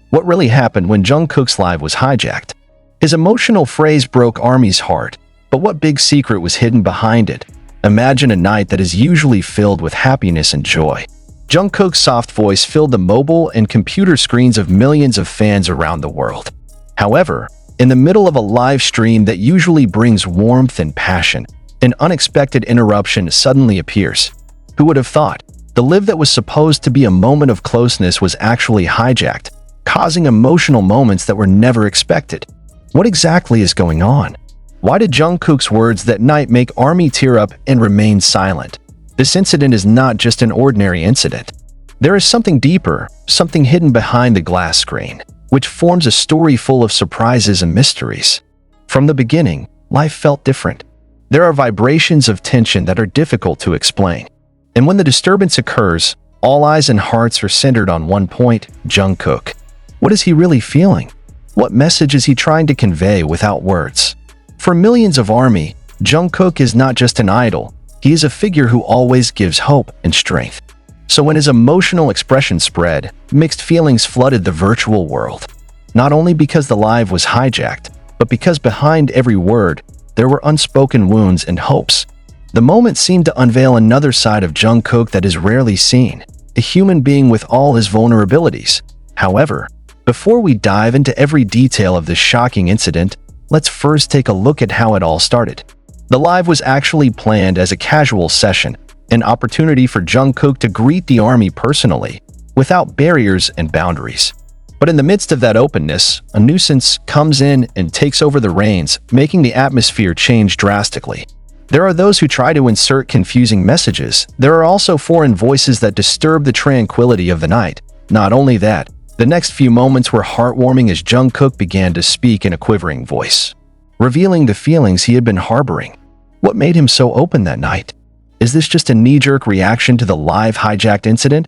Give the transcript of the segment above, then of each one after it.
What really happened when Jungkook's live was hijacked? His emotional phrase broke ARMY's heart, but what big secret was hidden behind it? Imagine a night that is usually filled with happiness and joy. Jungkook's soft voice filled the mobile and computer screens of millions of fans around the world. However, in the middle of a live stream that usually brings warmth and passion, an unexpected interruption suddenly appears. Who would have thought? The live that was supposed to be a moment of closeness was actually hijacked, causing emotional moments that were never expected. What exactly is going on? Why did Jungkook's words that night make ARMY tear up and remain silent? This incident is not just an ordinary incident. There is something deeper, something hidden behind the glass screen, which forms a story full of surprises and mysteries. From the beginning, life felt different. There are vibrations of tension that are difficult to explain. And when the disturbance occurs, all eyes and hearts are centered on one point: Jungkook. What is he really feeling? What message is he trying to convey without words? For millions of ARMY, Jungkook is not just an idol, he is a figure who always gives hope and strength. So when his emotional expression spread, mixed feelings flooded the virtual world. Not only because the live was hijacked, but because behind every word, there were unspoken wounds and hopes. The moment seemed to unveil another side of Jungkook that is rarely seen, a human being with all his vulnerabilities. However, before we dive into every detail of this shocking incident, let's first take a look at how it all started. The live was actually planned as a casual session, an opportunity for Jungkook to greet the ARMY personally, without barriers and boundaries. But in the midst of that openness, a nuisance comes in and takes over the reins, making the atmosphere change drastically. There are those who try to insert confusing messages. There are also foreign voices that disturb the tranquility of the night. Not only that, the next few moments were heartwarming as Jungkook began to speak in a quivering voice, revealing the feelings he had been harboring. What made him so open that night? Is this just a knee-jerk reaction to the live hijacked incident?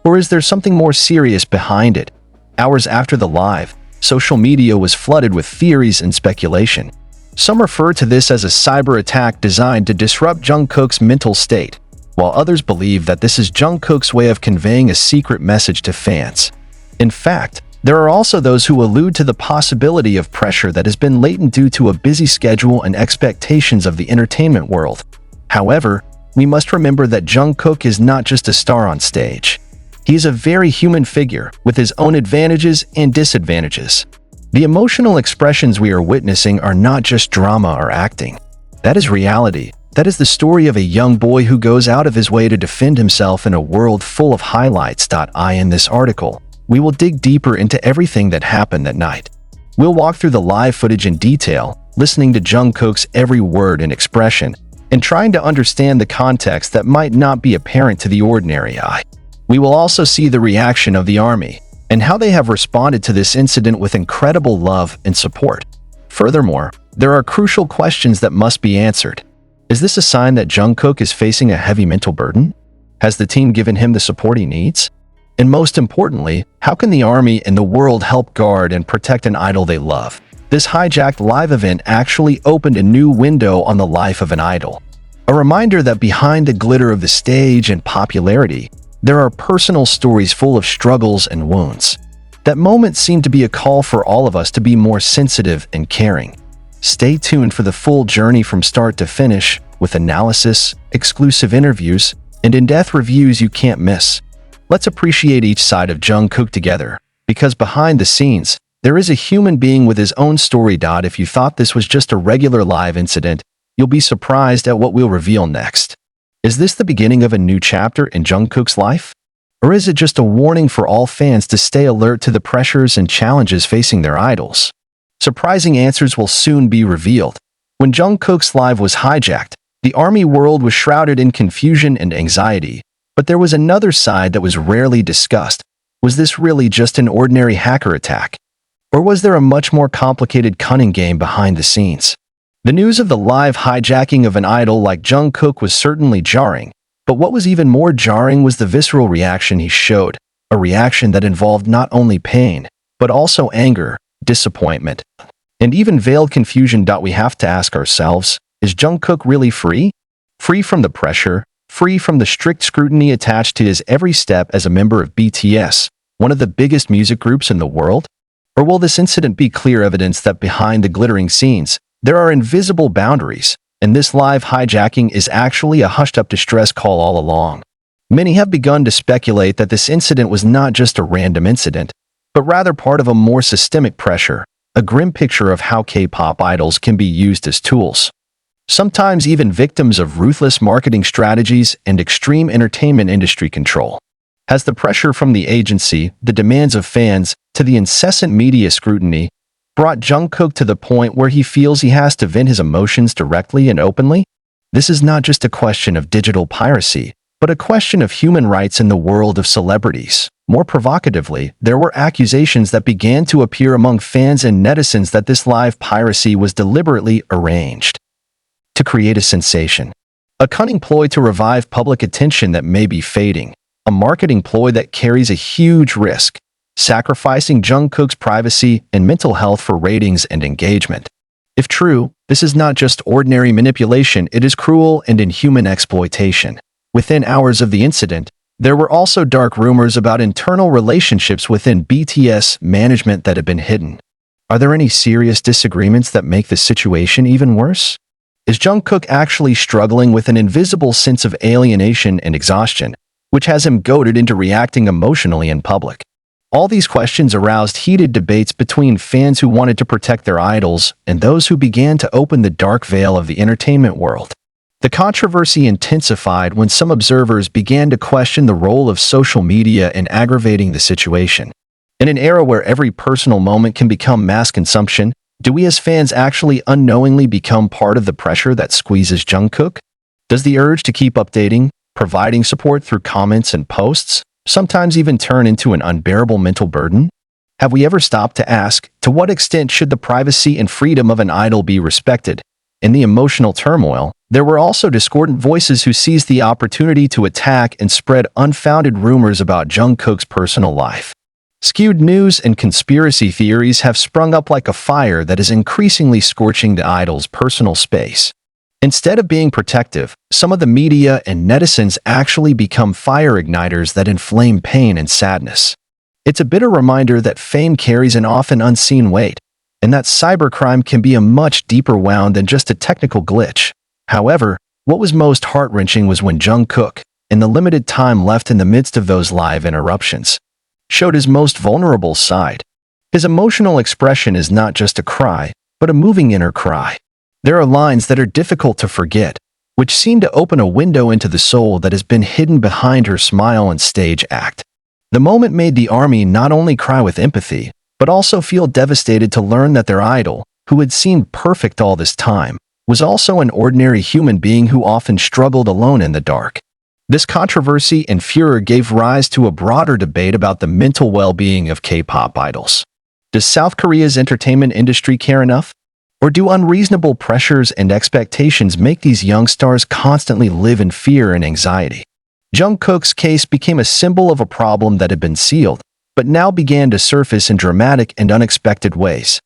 Or is there something more serious behind it? Hours after the live, social media was flooded with theories and speculation. Some refer to this as a cyber attack designed to disrupt Jungkook's mental state, while others believe that this is Jungkook's way of conveying a secret message to fans. In fact, there are also those who allude to the possibility of pressure that has been latent due to a busy schedule and expectations of the entertainment world. However, we must remember that Jungkook is not just a star on stage. He is a very human figure with his own advantages and disadvantages. The emotional expressions we are witnessing are not just drama or acting. That is reality. That is the story of a young boy who goes out of his way to defend himself in a world full of highlights. In this article, we will dig deeper into everything that happened that night. We'll walk through the live footage in detail, listening to Jungkook's every word and expression, and trying to understand the context that might not be apparent to the ordinary eye. We will also see the reaction of the ARMY, and how they have responded to this incident with incredible love and support. Furthermore, there are crucial questions that must be answered. Is this a sign that Jungkook is facing a heavy mental burden? Has the team given him the support he needs? And most importantly, how can the ARMY and the world help guard and protect an idol they love? This hijacked live event actually opened a new window on the life of an idol. A reminder that behind the glitter of the stage and popularity, there are personal stories full of struggles and wounds. That moment seemed to be a call for all of us to be more sensitive and caring. Stay tuned for the full journey from start to finish, with analysis, exclusive interviews, and in-depth reviews you can't miss. Let's appreciate each side of Jungkook together, because behind the scenes, there is a human being with his own story. If you thought this was just a regular live incident, you'll be surprised at what we'll reveal next. Is this the beginning of a new chapter in Jungkook's life? Or is it just a warning for all fans to stay alert to the pressures and challenges facing their idols? Surprising answers will soon be revealed. When Jungkook's live was hijacked, the ARMY world was shrouded in confusion and anxiety. But there was another side that was rarely discussed. Was this really just an ordinary hacker attack? Or was there a much more complicated cunning game behind the scenes? The news of the live hijacking of an idol like Jungkook was certainly jarring, but what was even more jarring was the visceral reaction he showed, a reaction that involved not only pain, but also anger, disappointment, and even veiled confusion. We have to ask ourselves, is Jungkook really free? Free from the pressure? Free from the strict scrutiny attached to his every step as a member of BTS, one of the biggest music groups in the world? Or will this incident be clear evidence that behind the glittering scenes, there are invisible boundaries, and this live hijacking is actually a hushed-up distress call all along? Many have begun to speculate that this incident was not just a random incident, but rather part of a more systemic pressure, a grim picture of how K-pop idols can be used as tools. Sometimes even victims of ruthless marketing strategies and extreme entertainment industry control. Has the pressure from the agency, the demands of fans, to the incessant media scrutiny brought Jungkook to the point where he feels he has to vent his emotions directly and openly? This is not just a question of digital piracy, but a question of human rights in the world of celebrities. More provocatively, there were accusations that began to appear among fans and netizens that this live piracy was deliberately arranged to create a sensation. A cunning ploy to revive public attention that may be fading. A marketing ploy that carries a huge risk, sacrificing Jungkook's privacy and mental health for ratings and engagement. If true, this is not just ordinary manipulation, it is cruel and inhuman exploitation. Within hours of the incident, there were also dark rumors about internal relationships within BTS management that had been hidden. Are there any serious disagreements that make the situation even worse? Is Jungkook actually struggling with an invisible sense of alienation and exhaustion, which has him goaded into reacting emotionally in public? All these questions aroused heated debates between fans who wanted to protect their idols and those who began to open the dark veil of the entertainment world. The controversy intensified when some observers began to question the role of social media in aggravating the situation. In an era where every personal moment can become mass consumption, do we as fans actually unknowingly become part of the pressure that squeezes Jungkook? Does the urge to keep updating, providing support through comments and posts, sometimes even turn into an unbearable mental burden? Have we ever stopped to ask, to what extent should the privacy and freedom of an idol be respected? In the emotional turmoil, there were also discordant voices who seized the opportunity to attack and spread unfounded rumors about Jungkook's personal life. Skewed news and conspiracy theories have sprung up like a fire that is increasingly scorching the idol's personal space. Instead of being protective, some of the media and netizens actually become fire igniters that inflame pain and sadness. It's a bitter reminder that fame carries an often unseen weight, and that cybercrime can be a much deeper wound than just a technical glitch. However, what was most heart-wrenching was when Jungkook, in the limited time left in the midst of those live interruptions, showed his most vulnerable side. His emotional expression is not just a cry, but a moving inner cry. There are lines that are difficult to forget, which seem to open a window into the soul that has been hidden behind her smile and stage act. The moment made the ARMY not only cry with empathy, but also feel devastated to learn that their idol, who had seemed perfect all this time, was also an ordinary human being who often struggled alone in the dark. This controversy and furor gave rise to a broader debate about the mental well-being of K-pop idols. Does South Korea's entertainment industry care enough? Or do unreasonable pressures and expectations make these young stars constantly live in fear and anxiety? Jungkook's case became a symbol of a problem that had been sealed, but now began to surface in dramatic and unexpected ways.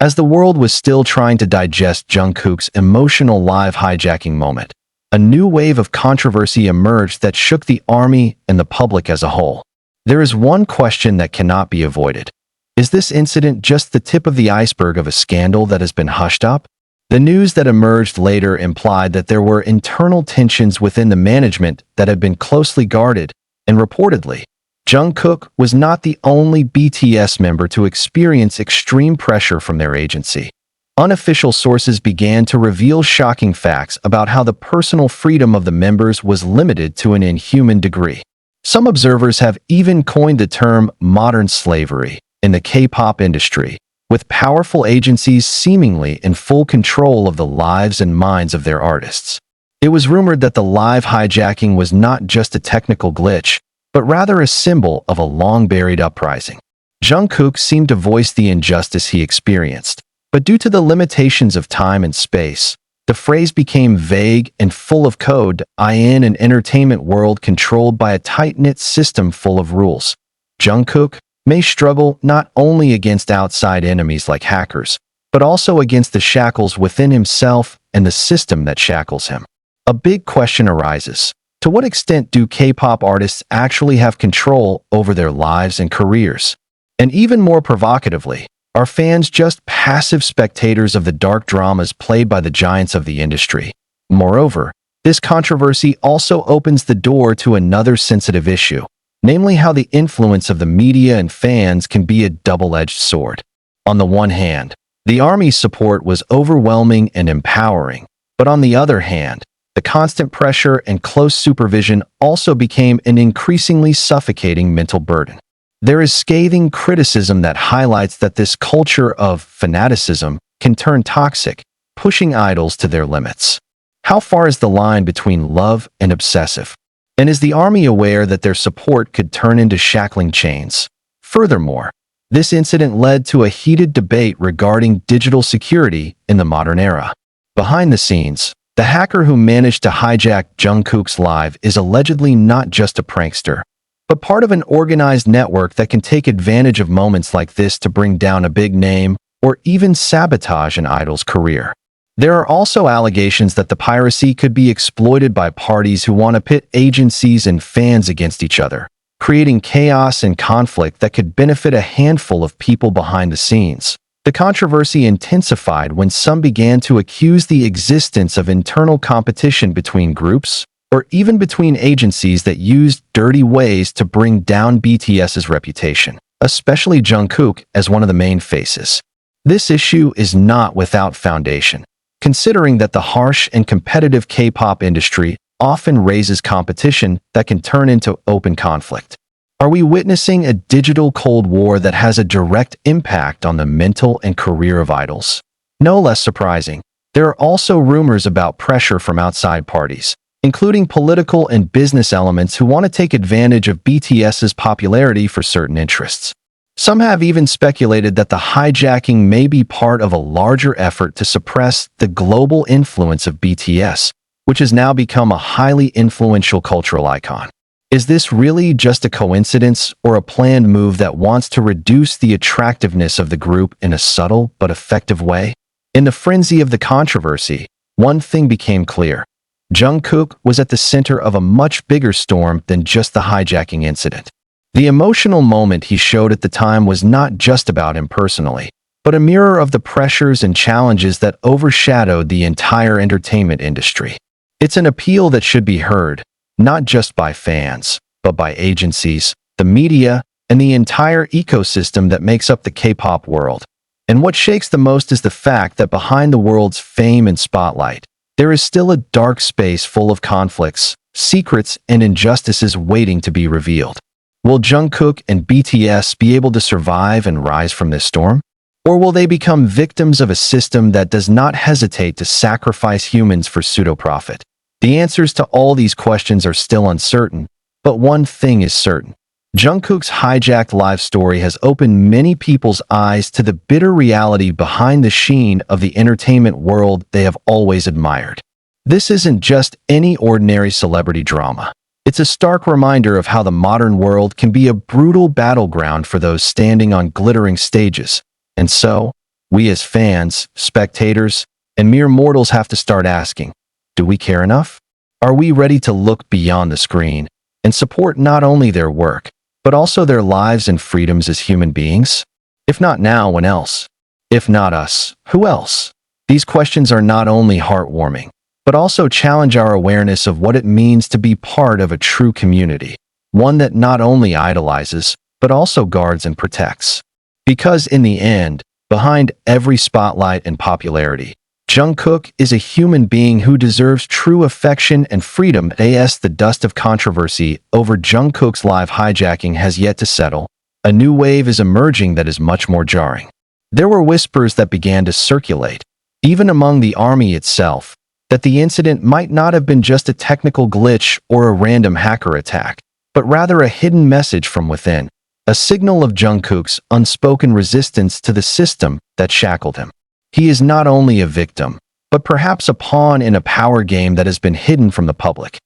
As the world was still trying to digest Jungkook's emotional live hijacking moment, a new wave of controversy emerged that shook the ARMY and the public as a whole. There is one question that cannot be avoided. Is this incident just the tip of the iceberg of a scandal that has been hushed up? The news that emerged later implied that there were internal tensions within the management that had been closely guarded, and reportedly, Jungkook was not the only BTS member to experience extreme pressure from their agency. Unofficial sources began to reveal shocking facts about how the personal freedom of the members was limited to an inhuman degree. Some observers have even coined the term modern slavery in the K-pop industry, with powerful agencies seemingly in full control of the lives and minds of their artists. It was rumored that the live hijacking was not just a technical glitch, but rather a symbol of a long-buried uprising. Jungkook seemed to voice the injustice he experienced, but due to the limitations of time and space, the phrase became vague and full of code in an entertainment world controlled by a tight-knit system full of rules. Jungkook may struggle not only against outside enemies like hackers, but also against the shackles within himself and the system that shackles him. A big question arises. To what extent do K-pop artists actually have control over their lives and careers? And even more provocatively, are fans just passive spectators of the dark dramas played by the giants of the industry? Moreover, this controversy also opens the door to another sensitive issue, namely how the influence of the media and fans can be a double-edged sword. On the one hand, the army's support was overwhelming and empowering, but on the other hand, the constant pressure and close supervision also became an increasingly suffocating mental burden. There is scathing criticism that highlights that this culture of fanaticism can turn toxic, pushing idols to their limits. How far is the line between love and obsessive? And is the army aware that their support could turn into shackling chains? Furthermore, this incident led to a heated debate regarding digital security in the modern era. Behind the scenes, the hacker who managed to hijack Jungkook's live is allegedly not just a prankster, but part of an organized network that can take advantage of moments like this to bring down a big name or even sabotage an idol's career. There are also allegations that the piracy could be exploited by parties who want to pit agencies and fans against each other, creating chaos and conflict that could benefit a handful of people behind the scenes. The controversy intensified when some began to accuse the existence of internal competition between groups, or even between agencies that used dirty ways to bring down BTS's reputation, especially Jungkook as one of the main faces. This issue is not without foundation, considering that the harsh and competitive K-pop industry often raises competition that can turn into open conflict. Are we witnessing a digital Cold War that has a direct impact on the mental and career of idols? No less surprising, there are also rumors about pressure from outside parties, including political and business elements who want to take advantage of BTS's popularity for certain interests. Some have even speculated that the hijacking may be part of a larger effort to suppress the global influence of BTS, which has now become a highly influential cultural icon. Is this really just a coincidence or a planned move that wants to reduce the attractiveness of the group in a subtle but effective way? In the frenzy of the controversy, one thing became clear. Jungkook was at the center of a much bigger storm than just the hijacking incident. The emotional moment he showed at the time was not just about him personally, but a mirror of the pressures and challenges that overshadowed the entire entertainment industry. It's an appeal that should be heard, not just by fans, but by agencies, the media, and the entire ecosystem that makes up the K-pop world. And what shakes the most is the fact that behind the world's fame and spotlight, there is still a dark space full of conflicts, secrets, and injustices waiting to be revealed. Will Jungkook and BTS be able to survive and rise from this storm? Or will they become victims of a system that does not hesitate to sacrifice humans for pseudo-profit? The answers to all these questions are still uncertain, but one thing is certain. Jungkook's hijacked live story has opened many people's eyes to the bitter reality behind the sheen of the entertainment world they have always admired. This isn't just any ordinary celebrity drama. It's a stark reminder of how the modern world can be a brutal battleground for those standing on glittering stages. And so, we as fans, spectators, and mere mortals have to start asking, do we care enough? Are we ready to look beyond the screen and support not only their work, but also their lives and freedoms as human beings? If not now, when else? If not us, who else? These questions are not only heartwarming, but also challenge our awareness of what it means to be part of a true community, one that not only idolizes, but also guards and protects. Because in the end, behind every spotlight and popularity, Jungkook is a human being who deserves true affection and freedom. As the dust of controversy over Jungkook's live hijacking has yet to settle, a new wave is emerging that is much more jarring. There were whispers that began to circulate, even among the army itself, that the incident might not have been just a technical glitch or a random hacker attack, but rather a hidden message from within, a signal of Jungkook's unspoken resistance to the system that shackled him. He is not only a victim, but perhaps a pawn in a power game that has been hidden from the public.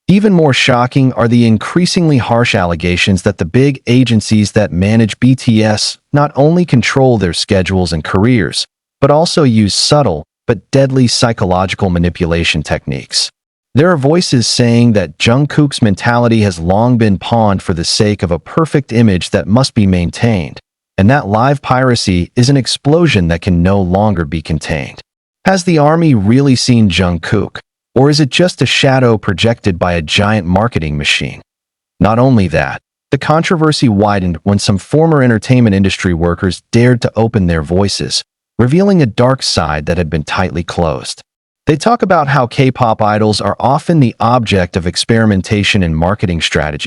Even more shocking are the increasingly harsh allegations that the big agencies that manage BTS not only control their schedules and careers, but also use subtle but deadly psychological manipulation techniques. There are voices saying that Jungkook's mentality has long been pawned for the sake of a perfect image that must be maintained, and that live piracy is an explosion that can no longer be contained. Has the army really seen Jungkook, or is it just a shadow projected by a giant marketing machine? Not only that, the controversy widened when some former entertainment industry workers dared to open their voices, revealing a dark side that had been tightly closed. They talk about how K-pop idols are often the object of experimentation and marketing strategies,